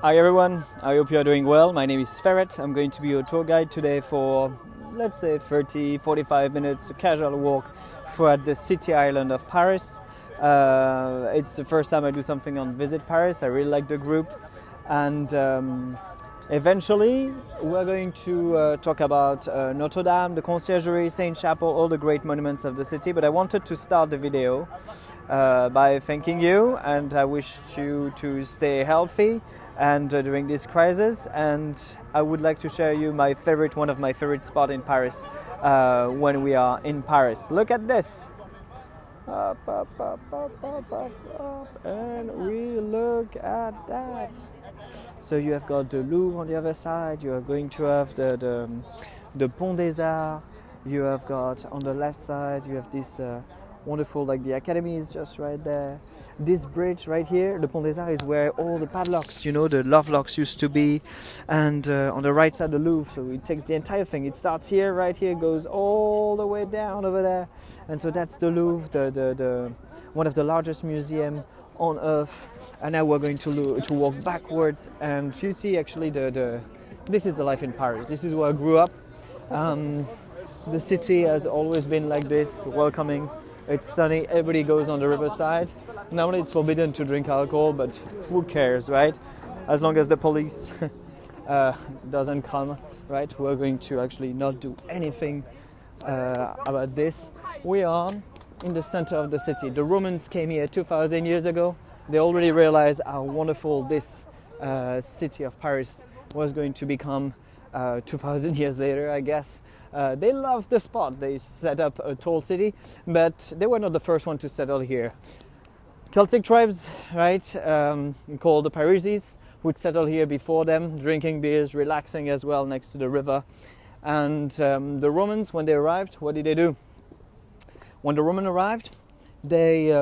Hi everyone, I hope you are doing well. My name is Ferret. I'm going to be your tour guide today for, let's say, 30-45 minutes, a casual walk throughout the city island of Paris. It's the first time I do something on Visit Paris. I really like the group, and eventually we're going to talk about Notre Dame, the Conciergerie, Saint Chapel, all the great monuments of the city. But I wanted to start the video by thanking you, and I wish you to stay healthy and during this crisis. And I would like to share you one of my favorite spots in Paris when we are in Paris. Look at this. Up, and we look at that. So you have got the Louvre on the other side. You are going to have the Pont des Arts. You have got on the left side. You have this wonderful, like the Academy is just right there. This bridge right here, the Pont des Arts, is where all the padlocks, the love locks used to be. And on the right side, the Louvre. So it takes the entire thing. It starts here, right here, goes all the way down over there. And so that's the Louvre, the one of the largest museums on earth. And now we're going to walk backwards. And you see, actually, this is the life in Paris. This is where I grew up. The city has always been like this, welcoming. It's sunny, everybody goes on the riverside. Normally it's forbidden to drink alcohol, but who cares, right? As long as the police doesn't come, right? We're going to actually not do anything about this. We are in the center of the city. The Romans came here 2,000 years ago. They already realized how wonderful this city of Paris was going to become 2,000 years later, I guess. They loved the spot. They set up a tall city, but they were not the first one to settle here. Celtic tribes, right, called the Parisians, would settle here before them, drinking beers, relaxing as well next to the river. And the Romans, when they arrived, what did they do? When the Romans arrived, they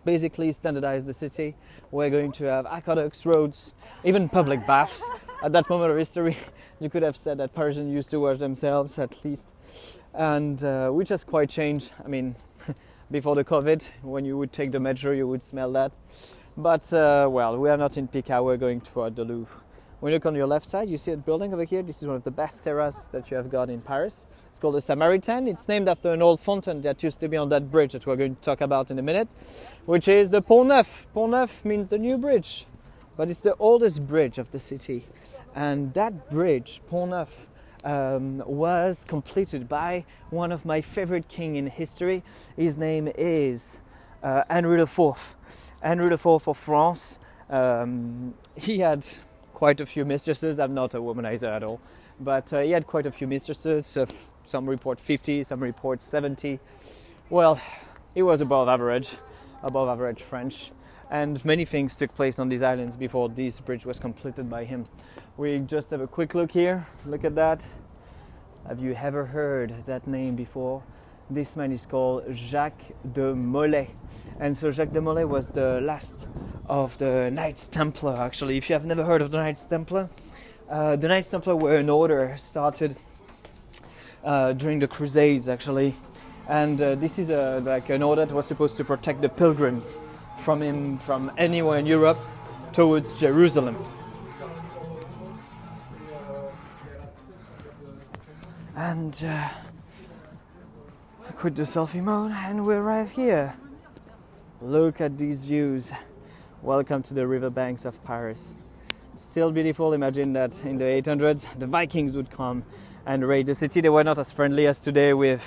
basically standardized the city. We're going to have aqueducts, roads, even public baths. At that moment of history, you could have said that Parisians used to wash themselves, at least, and which has quite changed. I mean, before the COVID, when you would take the metro, you would smell that. But, well, we are not in peak hour going toward the Louvre. When you look on your left side, you see a building over here. This is one of the best terraces that you have got in Paris. It's called the Samaritan. It's named after an old fountain that used to be on that bridge that we're going to talk about in a minute, which is the Pont Neuf. Pont Neuf means the new bridge, but it's the oldest bridge of the city. And that bridge, Pont Neuf, was completed by one of my favorite kings in history. His name is Henry IV. Henry IV of France. He had quite a few mistresses. I'm not a womanizer at all, but he had quite a few mistresses. Some report 50, some report 70. Well, he was above average French. And many things took place on these islands before this bridge was completed by him. We just have a quick look here. Look at that. Have you ever heard that name before? This man is called Jacques de Molay. And so Jacques de Molay was the last of the Knights Templar, actually. If you have never heard of the Knights Templar, the Knights Templar were an order started during the Crusades, actually. And this is like an order that was supposed to protect the pilgrims from anywhere in Europe towards Jerusalem. And I quit the selfie mode and we arrive here. Look at these views. Welcome to the riverbanks of Paris. Still beautiful. Imagine that in the 800s the Vikings would come and raid the city. They were not as friendly as today with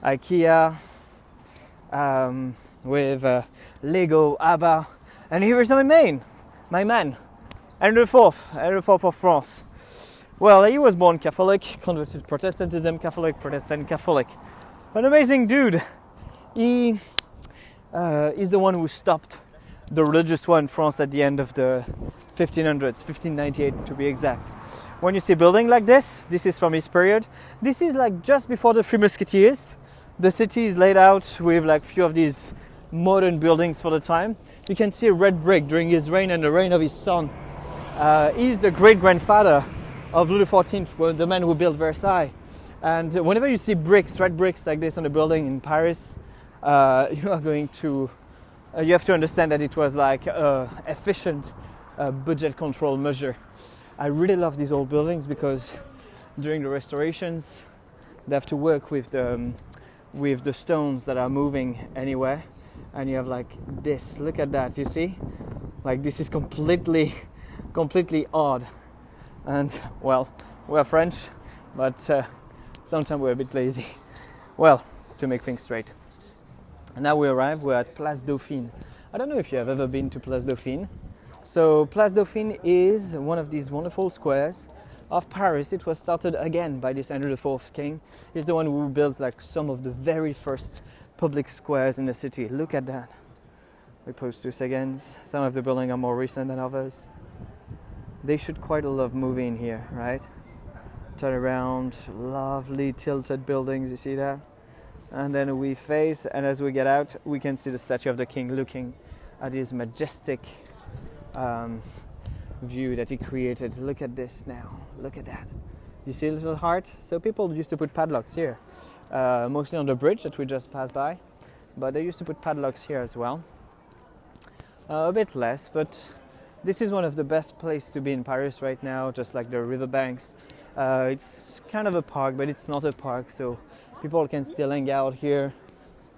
IKEA, with Lego, ABBA. And here is my man, Henry IV of France. Well, he was born Catholic, converted to Protestantism, Catholic. An amazing dude. He is the one who stopped the religious war in France at the end of the 1500s, 1598 to be exact. When you see a building like this is from his period. This is like just before the Three Musketeers. The city is laid out with like few of these modern buildings for the time. You can see a red brick during his reign and the reign of his son. He's the great-grandfather of Louis XIV, the man who built Versailles. And whenever you see red bricks like this on a building in Paris, you have to understand that it was like efficient budget control measure. I really love these old buildings because during the restorations they have to work with the stones that are moving anywhere, and you have like this. Look at that, you see? Like this is completely odd. And well, we're French, but sometimes we're a bit lazy. Well, to make things straight. And now we're at Place Dauphine. I don't know if you have ever been to Place Dauphine. So Place Dauphine is one of these wonderful squares of Paris. It was started again by this Henry IV king. He's the one who built like some of the very first public squares in the city. Look at that. We pause 2 seconds. Some of the buildings are more recent than others. They shoot quite a lot of movie in here, right? Turn around, lovely tilted buildings, you see that? And then we face, and as we get out, we can see the statue of the king looking at his majestic view that he created. Look at this now, look at that. You see a little heart? So people used to put padlocks here, mostly on the bridge that we just passed by, but they used to put padlocks here as well. A bit less, but this is one of the best places to be in Paris right now, just like the riverbanks. It's kind of a park, but it's not a park, so people can still hang out here.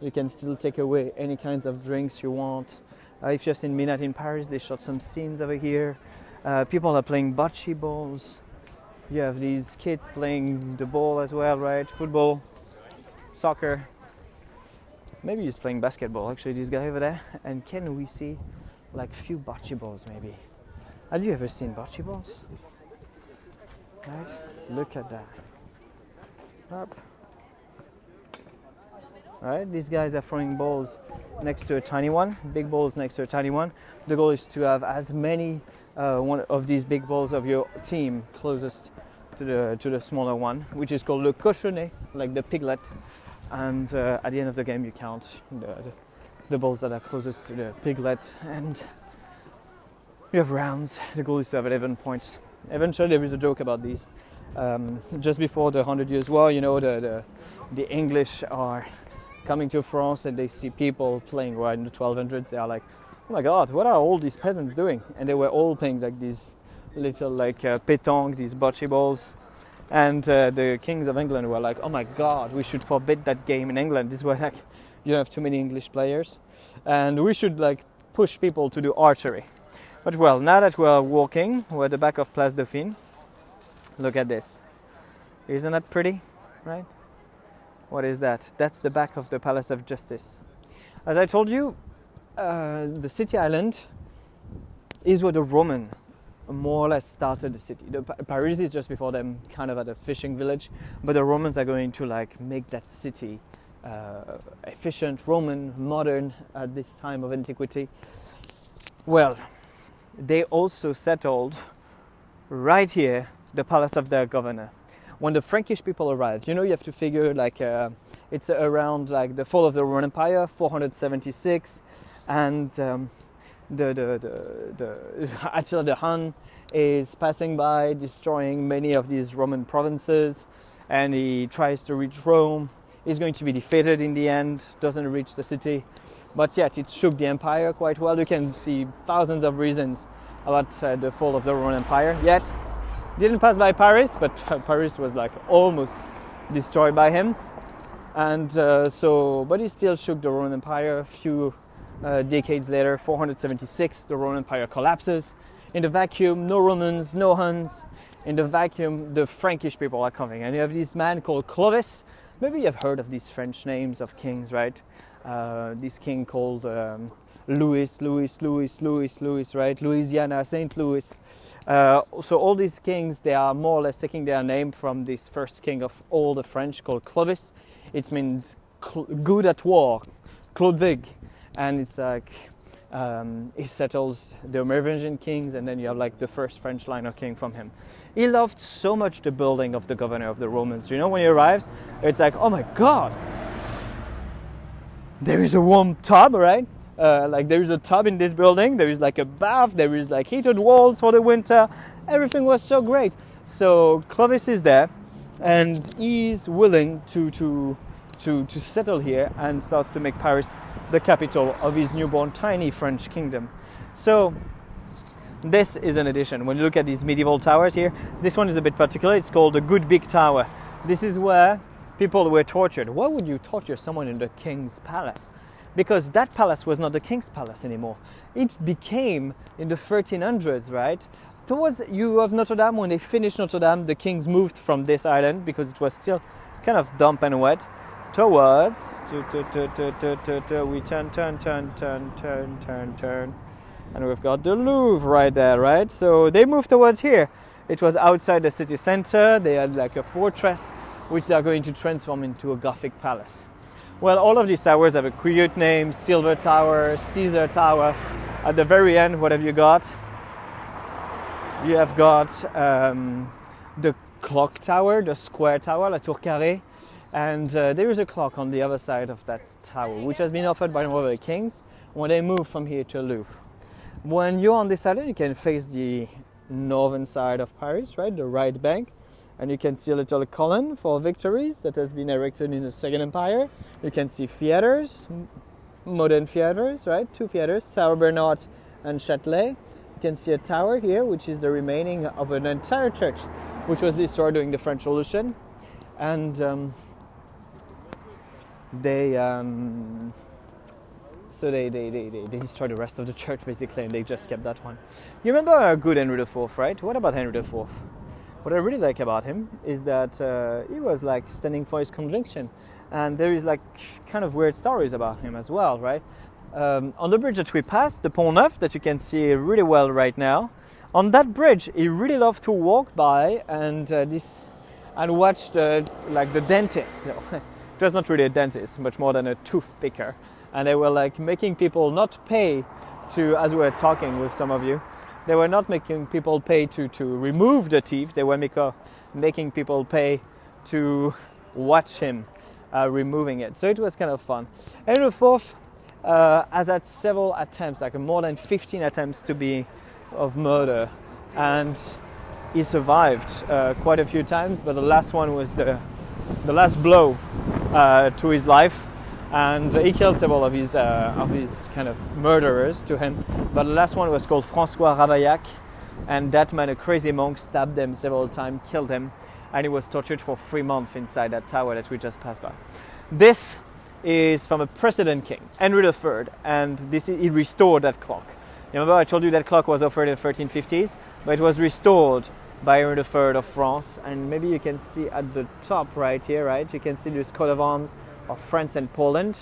You can still take away any kinds of drinks you want. If you've seen Midnight in Paris, they shot some scenes over here. People are playing bocce balls. You have these kids playing the ball as well, right? Football, soccer. Maybe he's playing basketball, actually, this guy over there. And can we see like few bocce balls maybe? Have you ever seen bocce balls? Right? Look at that. Up. Right? These guys are throwing balls next to a tiny one, big balls next to a tiny one. The goal is to have as many one of these big balls of your team closest to the smaller one, which is called le cochonnet, like the piglet. And at the end of the game, you count the balls that are closest to the piglet, and you have rounds. The goal is to have 11 points. Eventually, there is a joke about these. Just before the 100 Years' War, you know, the English are coming to France and they see people playing right in the 1200s. They are like, oh my God, what are all these peasants doing? And they were all playing like these little like pétanque, these bocce balls. And the kings of England were like, oh my God, we should forbid that game in England. This was like, you have too many English players. And we should like push people to do archery. But well, now that we're walking, we're at the back of Place Dauphine. Look at this. Isn't that pretty, right? What is that? That's the back of the Palace of Justice. As I told you, the city island is where the Roman more or less started the city. Paris is just before them, kind of at a fishing village, but the Romans are going to like make that city efficient, Roman, modern at this time of antiquity. Well, they also settled right here the palace of their governor. When the Frankish people arrived, you know, you have to figure like it's around like the fall of the Roman Empire, 476, and Attila the Hun is passing by, destroying many of these Roman provinces, and he tries to reach Rome. He's going to be defeated in the end, doesn't reach the city, but yet it shook the empire quite well. You can see thousands of reasons about the fall of the Roman Empire. Yet didn't pass by Paris, but Paris was like almost destroyed by him, and but he still shook the Roman Empire. A few decades later, 476, the Roman Empire collapses. In the vacuum, no Romans, no Huns. In the vacuum, the Frankish people are coming, and you have this man called Clovis. Maybe you've heard of these French names of kings, right? This king called Louis, right? Louisiana, St. Louis. So all these kings, they are more or less taking their name from this first king of all the French called Clovis. It means good at war, Chlodwig. And it's like, he settles the Merovingian kings, and then you have like the first French line of king from him. He loved so much the building of the governor of the Romans. You know, when he arrives, it's like, oh my God, there is a warm tub, right? Like there is a tub in this building, there is like a bath, there is like heated walls for the winter. Everything was so great. So Clovis is there, and he's willing to settle here, and starts to make Paris the capital of his newborn tiny French kingdom. So This is an addition. When you look at these medieval towers here, this one is a bit particular. It's called the Good Big Tower. This is where people were tortured. Why would you torture someone in the king's palace? Because that palace was not the king's palace anymore. It became, in the 1300s, right? Towards you have Notre Dame, when they finished Notre Dame, the kings moved from this island because it was still kind of damp and wet towards we turn, and we've got the Louvre right there, right? So they moved towards here. It was outside the city center. They had like a fortress which they are going to transform into a Gothic palace. Well, all of these towers have a cute name: Silver Tower, Caesar Tower. At the very end, what have you got? You have got the clock tower, the square tower, la tour carrée, and there is a clock on the other side of that tower, which has been offered by one of the kings when they moved from here to Louvre. When you're on this island, you can face the northern side of Paris, right, the right bank, and you can see a little column for victories that has been erected in the Second Empire. You can see theaters, modern theaters, right, two theaters, Saint Bernard and Châtelet. You can see a tower here, which is the remaining of an entire church, which was destroyed during the French Revolution, and they destroyed the rest of the church basically, and they just kept that one. You remember good Henry IV, right? What about Henry IV? What I really like about him is that he was like standing for his conviction, and there is like kind of weird stories about him as well, right? On the bridge that we passed, the Pont Neuf, that you can see really well right now, on that bridge, he really loved to walk by and watch the dentist. It was not really a dentist, much more than a tooth picker, and they were like making people not pay to, as we were talking with some of you, they were not making people pay to remove the teeth. They were making people pay to watch him removing it. So it was kind of fun. Henry IV has had several attempts, like more than 15 attempts of murder, and he survived quite a few times, but the last one was the last blow to his life, and he killed several of his kind of murderers to him, but the last one was called François Ravaillac, and that man, a crazy monk, stabbed him several times, killed him, and he was tortured for 3 months inside that tower that we just passed by. This is from a precedent king, Henry III, and he restored that clock. Remember I told you that clock was offered in the 1350s, but it was restored by Henry III of France, and maybe you can see at the top right here, right? You can see this coat of arms of France and Poland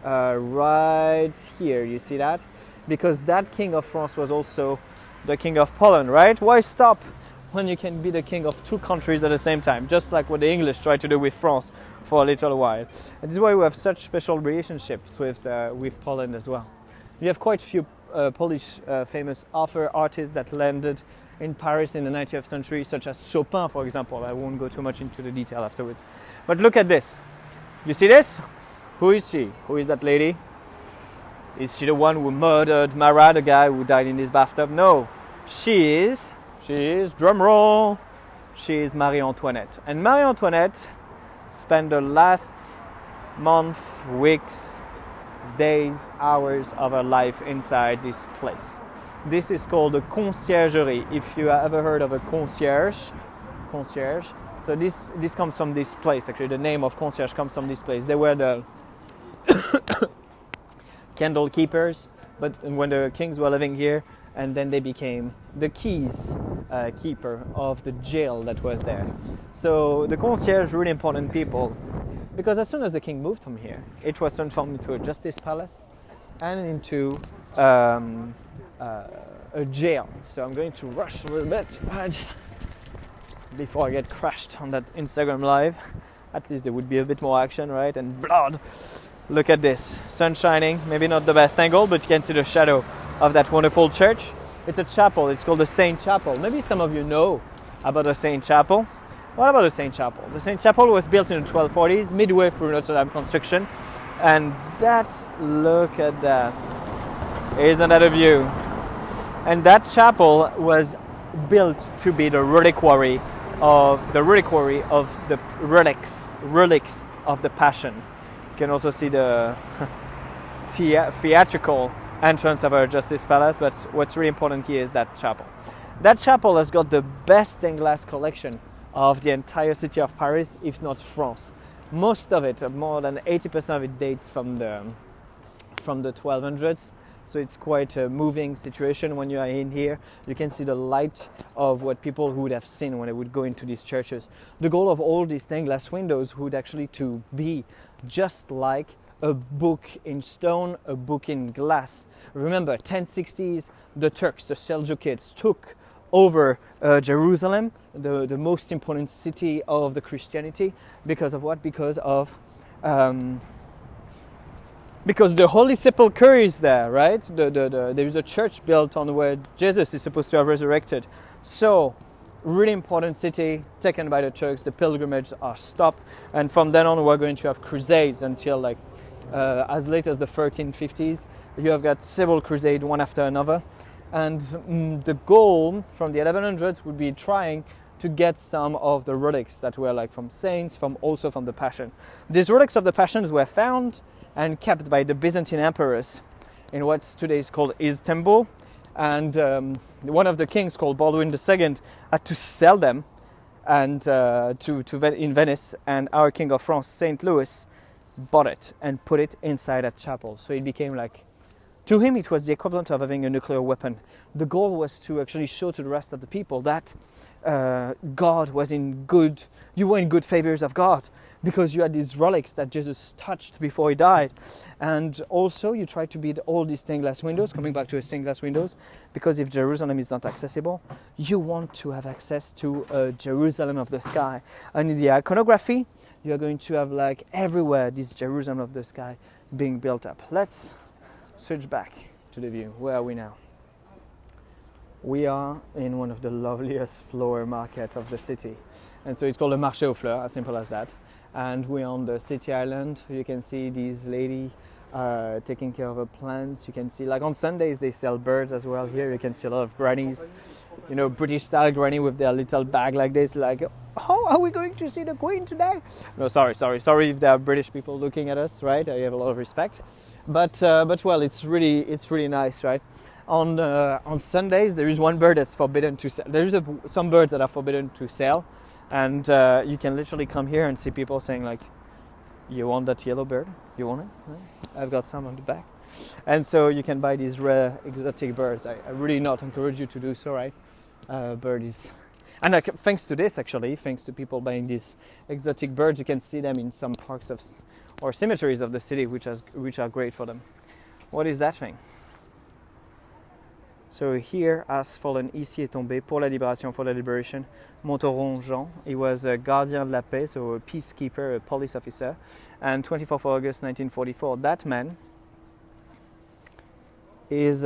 right here. You see that? Because that king of France was also the king of Poland, right? Why stop when you can be the king of two countries at the same time, just like what the English tried to do with France for a little while. And this is why we have such special relationships with Poland as well. We have quite a few Polish famous artists that landed in Paris in the 19th century, such as Chopin, for example. I won't go too much into the detail afterwards. But look at this. You see this? Who is she? Who is that lady? Is she the one who murdered Marat, the guy who died in his bathtub? No. She is, drum roll, she is Marie Antoinette. And Marie Antoinette spent the last month, weeks, days, hours of her life inside this place. This is called a conciergerie. If you have ever heard of a concierge. So this comes from this place. Actually, the name of concierge comes from this place. They were the candle keepers, but when the kings were living here, and then they became the keys keeper of the jail that was there. So the concierge, really important people, because as soon as the king moved from here, it was transformed into a justice palace and into a jail. So I'm going to rush a little bit before I get crashed on that Instagram live. At least there would be a bit more action, right? And blood. Look at this. Sun shining. Maybe not the best angle, but you can see the shadow of that wonderful church. It's a chapel. It's called the Saint Chapel. Maybe some of you know about the Saint Chapel. What about the Saint Chapel? The Saint Chapel was built in the 1240s, midway through Notre Dame construction. And look at that. Isn't that a view? And that chapel was built to be the reliquary of the relics of the Passion. You can also see the theatrical entrance of our Justice Palace, but what's really important here is that chapel. That chapel has got the best stained glass collection of the entire city of Paris, if not France. Most of it, more than 80% of it, dates from the 1200s. So it's quite a moving situation when you are in here. You can see the light of what people would have seen when they would go into these churches. The goal of all these stained glass windows would actually to be just like a book in stone, a book in glass. Remember, 1060s, the Turks, the Seljukids, took over Jerusalem, the most important city of the Christianity. Because of what? Because the Holy Sepulchre is there, right? There is a church built on where Jesus is supposed to have resurrected. So, really important city taken by the Turks. The pilgrimages are stopped, and from then on, we're going to have crusades until as late as the 1350s. You have got several crusades, one after another, and the goal from the 1100s would be trying to get some of the relics that were from saints, also from the Passion. These relics of the Passions were found and kept by the Byzantine emperors in what's today is called Istanbul. And one of the kings, called Baldwin II, had to sell them and in Venice. And our king of France, Saint Louis, bought it and put it inside a chapel. So it became to him, it was the equivalent of having a nuclear weapon. The goal was to actually show to the rest of the people that God was you were in good favors of God, because you had these relics that Jesus touched before he died. And also you try to build all these stained glass windows, coming back to stained glass windows, because if Jerusalem is not accessible, you want to have access to Jerusalem of the sky. And in the iconography, you're going to have everywhere this Jerusalem of the sky being built up. Let's switch back to the view. Where are we now? We are in one of the loveliest flower market of the city. And so it's called a Marché aux Fleurs, as simple as that. And we're on the city island. You can see these lady taking care of her plants. You can see, on Sundays, they sell birds as well here. You can see a lot of grannies, British style granny with their little bag like this, oh, are we going to see the Queen today? No, sorry if there are British people looking at us, right? I have a lot of respect. But well, it's really nice, right? On Sundays, there is one bird that's forbidden to sell. There is some birds that are forbidden to sell. And you can literally come here and see people saying you want that yellow bird? You want it? I've got some on the back. And so you can buy these rare exotic birds. I really not encourage you to do so, right? Birdies. And thanks to this, actually, thanks to people buying these exotic birds, you can see them in some parks or cemeteries of the city, which are great for them. What is that thing? So here, has fallen, ici est tombé, pour la libération, for the liberation, Montauron Jean. He was a gardien de la paix, so a peacekeeper, a police officer. And 24th August 1944, that man is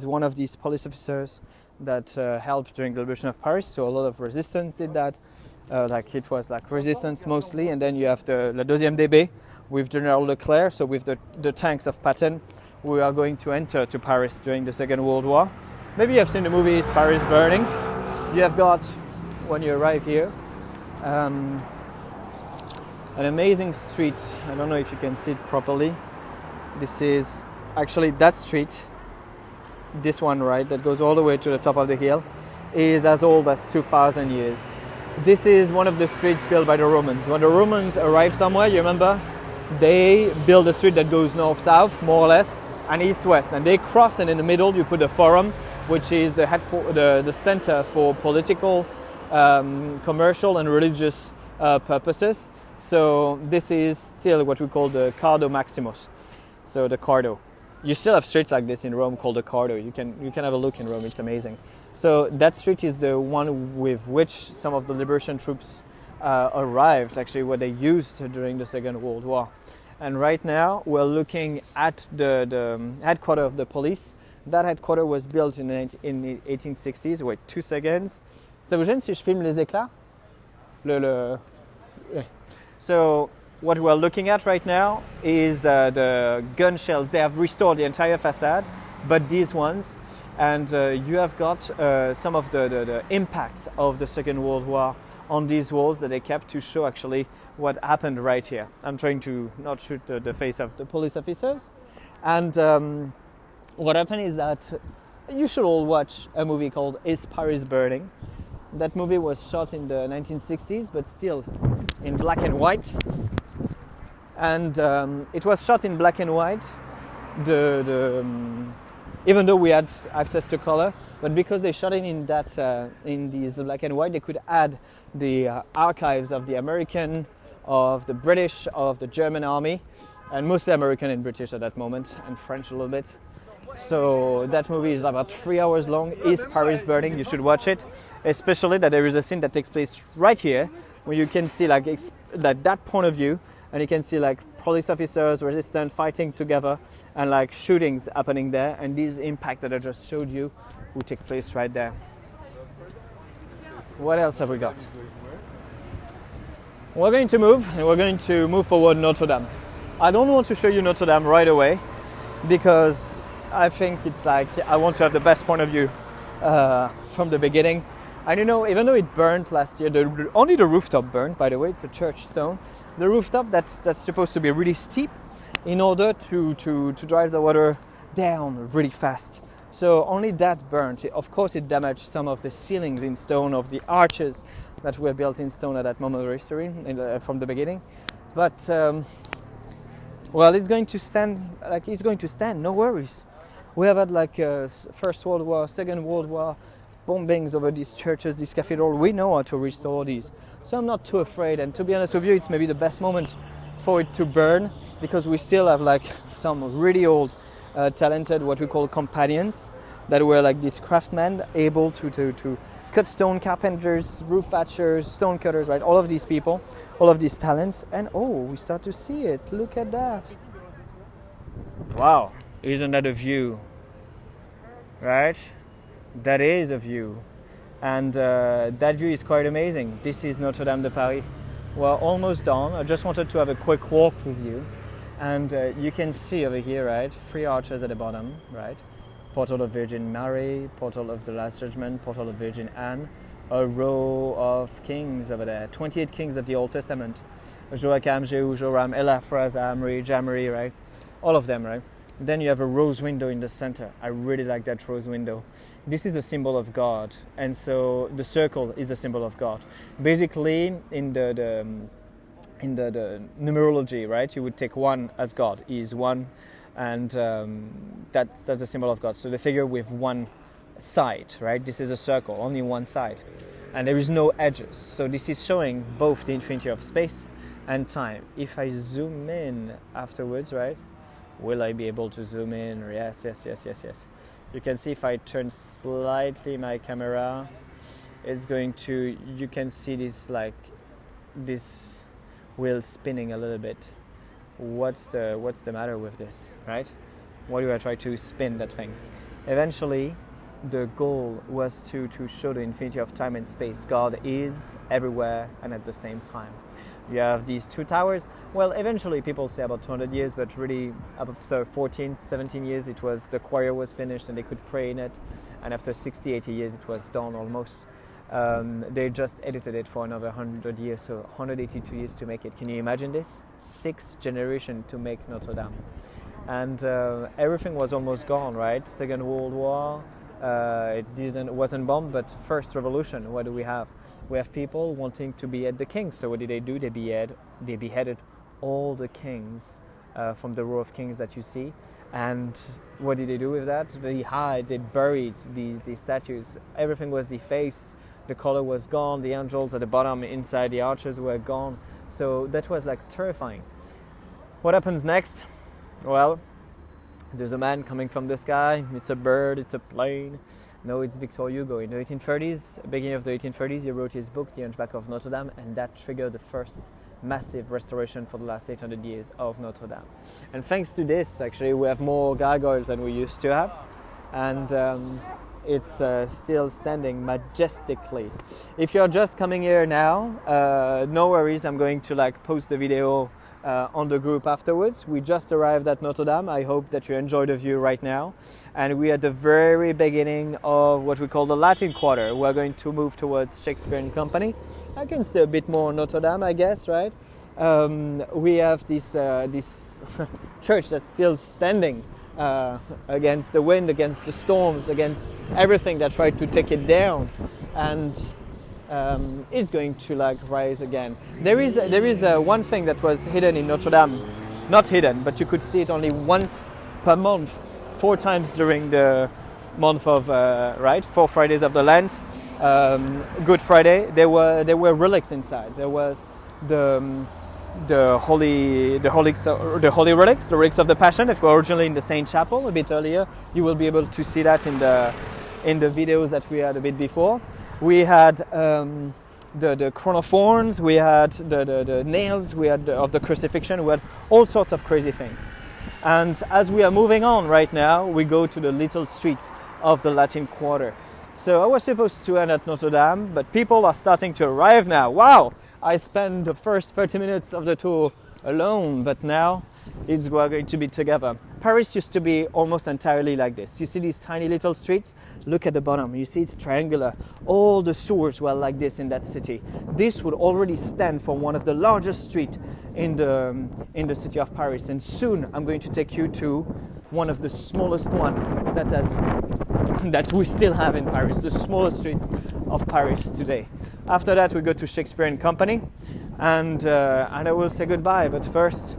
one of these police officers that helped during the liberation of Paris. So a lot of resistance did that. It was resistance mostly. And then you have the La Deuxième DB with General Leclerc, so with the tanks of Patton. We are going to enter to Paris during the Second World War. Maybe you have seen the movies Paris Burning. You have got, when you arrive here, an amazing street. I don't know if you can see it properly. This is actually that street, this one, right, that goes all the way to the top of the hill, is as old as 2,000 years. This is one of the streets built by the Romans. When the Romans arrived somewhere, you remember, they build a street that goes north-south, more or less, and east-west, and they cross, and in the middle you put the Forum, which is the center for political, commercial and religious purposes. So this is still what we call the Cardo Maximus, so the Cardo. You still have streets like this in Rome called the Cardo. You can have a look in Rome, it's amazing. So that street is the one with which some of the liberation troops arrived, actually what they used during the Second World War. And right now we're looking at the headquarters of the police. That headquarters was built in the 1860s. Wait, 2 seconds. Ça vous gêne si je filme les éclats? So what we're looking at right now is the gun shells. They have restored the entire facade, but these ones, and you have got some of the impacts of the Second World War on these walls that they kept to show actually what happened right here. I'm trying to not shoot the face of the police officers, And what happened is that you should all watch a movie called Is Paris Burning? That movie was shot in the 1960s, but still in black and white. And it was shot in black and white, even though we had access to color. But because they shot it in these black and white, they could add the archives of the American, of the British, of the German army, and mostly American and British at that moment, and French a little bit. So that movie is about 3 hours long. Is Paris Burning? You should watch it, especially that there is a scene that takes place right here, where you can see like that point of view, and you can see like police officers, resistance fighting together, and like shootings happening there. And this impact that I just showed you will take place right there. What else have we got? We're going to move forward Notre Dame. I don't want to show you Notre Dame right away because I think it's like I want to have the best point of view from the beginning. And you know, even though it burned last year, only the rooftop burned, by the way, it's a church stone. The rooftop, that's supposed to be really steep in order to drive the water down really fast. So only that burned. Of course, it damaged some of the ceilings in stone of the arches that were built in stone at that moment of history from the beginning. But, well, it's going to stand, no worries. We have had like First World War, Second World War, bombings over these churches, this cathedral. We know how to restore these. So I'm not too afraid. And to be honest with you, it's maybe the best moment for it to burn because we still have like some really old, talented, what we call companions that were like these craftsmen able to cut stone, carpenters, roof thatchers, stone cutters, right? All of these people, all of these talents. And oh, we start to see it. Look at that. Wow. Isn't that a view? Right? That is a view. And that view is quite amazing. This is Notre Dame de Paris. We're almost done. I just wanted to have a quick walk with you. And you can see over here, right? 3 arches at the bottom, right? Portal of Virgin Mary, Portal of the Last Judgment, Portal of Virgin Anne. A row of kings over there. 28 kings of the Old Testament. Joachim, Jehu, Joram, Eliphaz, Amri, Jamri, right? All of them, right? Then you have a rose window in the center. I really like that rose window. This is a symbol of God, and so the circle is a symbol of God. Basically, in the numerology, right, you would take one as God. He is one, and that's a symbol of God. So the figure with one side, right? This is a circle, only one side, and there is no edges. So this is showing both the infinity of space and time. If I zoom in afterwards, right? Will I be able to zoom in? Yes. You can see if I turn slightly my camera, it's going to, you can see this wheel spinning a little bit. What's the matter with this, right? Why do I try to spin that thing? Eventually, the goal was to show the infinity of time and space. God is everywhere and at the same time. You have these 2 towers. Well, eventually people say about 200 years, but really after 14, 17 years, the choir was finished and they could pray in it. And after 60, 80 years, it was done almost. They just edited it for another 100 years, so 182 years to make it. Can you imagine this? 6 generations to make Notre Dame. And everything was almost gone, right? Second World War, it wasn't bombed, but First Revolution, what do we have? We have people wanting to behead the kings. So what did they do? They beheaded all the kings from the row of kings that you see. And what did they do with that? They buried these statues. Everything was defaced. The color was gone. The angels at the bottom inside the arches were gone. So that was like terrifying. What happens next? Well, there's a man coming from the sky. It's a bird. It's a plane. No, it's Victor Hugo. In the 1830s, beginning of the 1830s, he wrote his book, The Hunchback of Notre Dame, and that triggered the first massive restoration for the last 800 years of Notre Dame. And thanks to this, actually, we have more gargoyles than we used to have, and it's still standing majestically. If you're just coming here now, no worries, I'm going to post the video on the group afterwards. We just arrived at Notre Dame. I hope that you enjoy the view right now. And we're at the very beginning of what we call the Latin Quarter. We're going to move towards Shakespeare and Company. I can stay a bit more on Notre Dame, I guess, right? We have this church that's still standing against the wind, against the storms, against everything that tried to take it down, and it's going to like rise again. There is one thing that was hidden in Notre Dame, not hidden, but you could see it only once per month, 4 times during the month of 4 Fridays of the Lent. Good Friday, there were relics inside. There was the holy relics, the relics of the Passion that were originally in the Saint Chapel a bit earlier. You will be able to see that in the videos that we had a bit before. We had the crown of thorns, we had the nails, we had of the crucifixion, we had all sorts of crazy things. And as we are moving on right now, we go to the little streets of the Latin Quarter. So I was supposed to end at Notre Dame, but people are starting to arrive now. Wow! I spent the first 30 minutes of the tour alone, but now we're going to be together. Paris used to be almost entirely like this. You see these tiny little streets? Look at the bottom. You see it's triangular. All the sewers were like this in that city. This would already stand for one of the largest streets in the city of Paris. And soon I'm going to take you to one of the smallest one that we still have in Paris, the smallest streets of Paris today. After that, we go to Shakespeare & Company, and I will say goodbye. But first,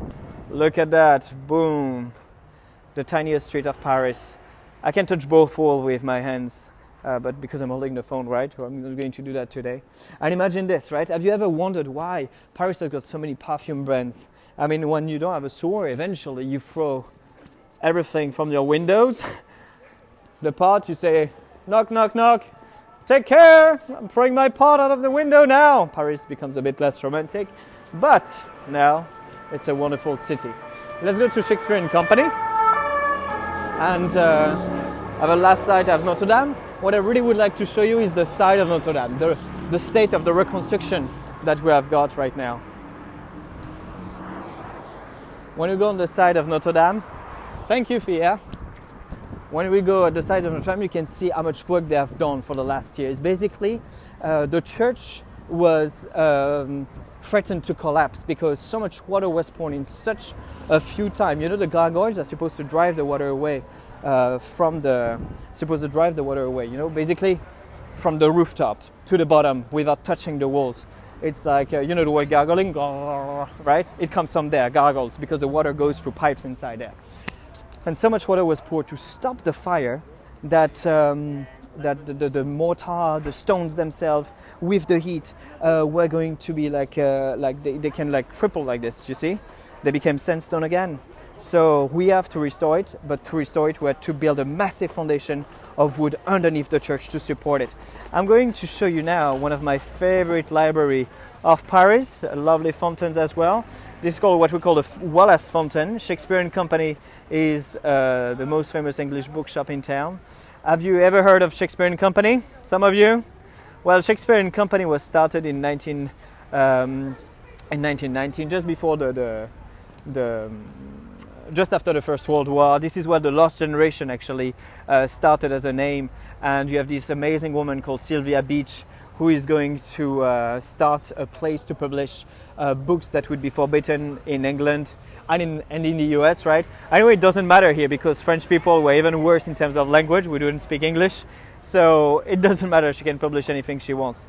look at that! Boom, the tiniest street of Paris. I can touch both walls with my hands, but because I'm holding the phone, right? I'm not going to do that today. And imagine this, right? Have you ever wondered why Paris has got so many perfume brands? I mean, when you don't have a sewer, eventually you throw everything from your windows. The pot, you say, knock, knock, knock. Take care, I'm throwing my pot out of the window now. Paris becomes a bit less romantic, but now it's a wonderful city. Let's go to Shakespeare & Company. And at the last side of Notre Dame, what I really would like to show you is the side of Notre Dame, the state of the reconstruction that we have got right now. When you go on the side of Notre Dame, thank you, Fia. When we go at the side of Notre Dame, you can see how much work they have done for the last years. Basically, the church was threatened to collapse because so much water was poured in such a few times. You know, the gargoyles are supposed to drive the water away You know, basically from the rooftop to the bottom without touching the walls. It's like, you know the word gargling, right? It comes from there, gargles, because the water goes through pipes inside there. And so much water was poured to stop the fire that the mortar, the stones themselves, with the heat, were going to be like they can like cripple like this. You see, they became sandstone again. So we have to restore it, but to restore it, we had to build a massive foundation of wood underneath the church to support it. I'm going to show you now one of my favorite library of Paris, lovely fountains as well. This is called what we call the Wallace Fountain. Shakespeare & Company is the most famous English bookshop in town. Have you ever heard of Shakespeare & Company? Some of you? Well, Shakespeare & Company was started in 1919, just before just after the First World War. This is where the Lost Generation actually started as a name, and you have this amazing woman called Sylvia Beach who is going to start a place to publish books that would be forbidden in England and in the US, right? Anyway, it doesn't matter here because French people were even worse in terms of language. We don't speak English, so it doesn't matter. She can publish anything she wants.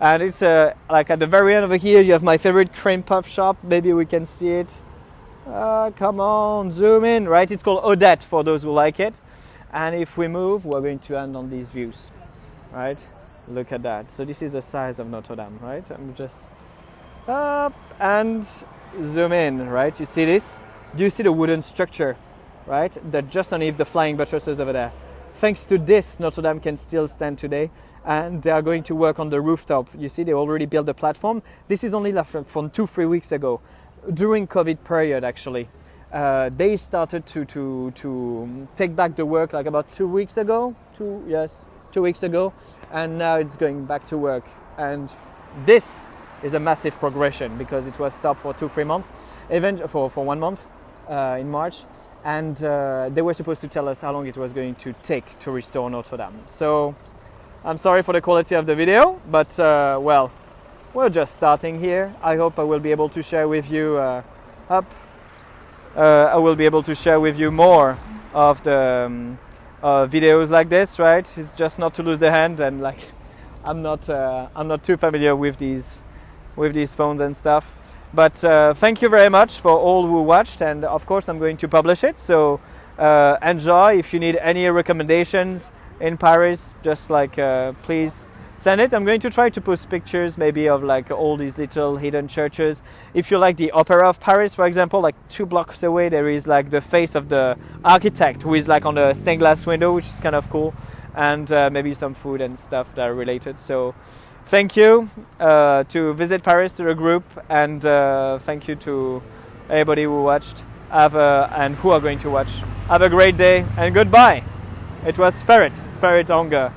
And it's like at the very end over here, you have my favorite cream puff shop. Maybe we can see it. Come on, zoom in, right? It's called Odette for those who like it. And if we move, we're going to end on these views, right? Look at that. So this is the size of Notre Dame, right? I'm just up and zoom in, right? You see this? Do you see the wooden structure, right? That just underneath the flying buttresses over there. Thanks to this, Notre Dame can still stand today. And they are going to work on the rooftop. You see, they already built the platform. This is only from 2-3 weeks ago. During COVID period, actually, they started to take back the work like about 2 weeks ago. 2 weeks ago, and now it's going back to work. And this is a massive progression because it was stopped for 2-3 months, for 1 month in March, and they were supposed to tell us how long it was going to take to restore Notre Dame. So I'm sorry for the quality of the video, but well, we're just starting here. I hope I will be able to share with you I will be able to share with you more of the videos like this, right? It's just not to lose the hand, and like I'm not too familiar with these phones and stuff. But thank you very much for all who watched, and of course I'm going to publish it. So enjoy. If you need any recommendations in Paris, just like please send it. I'm going to try to post pictures maybe of like all these little hidden churches. If you like the Opera of Paris, for example, like 2 blocks away there is like the face of the architect who is like on the stained glass window, which is kind of cool, and maybe some food and stuff that are related. So thank you to Visit Paris to the group, and thank you to everybody who watched and who are going to watch. Have a great day and goodbye. It was Ferret Hunger.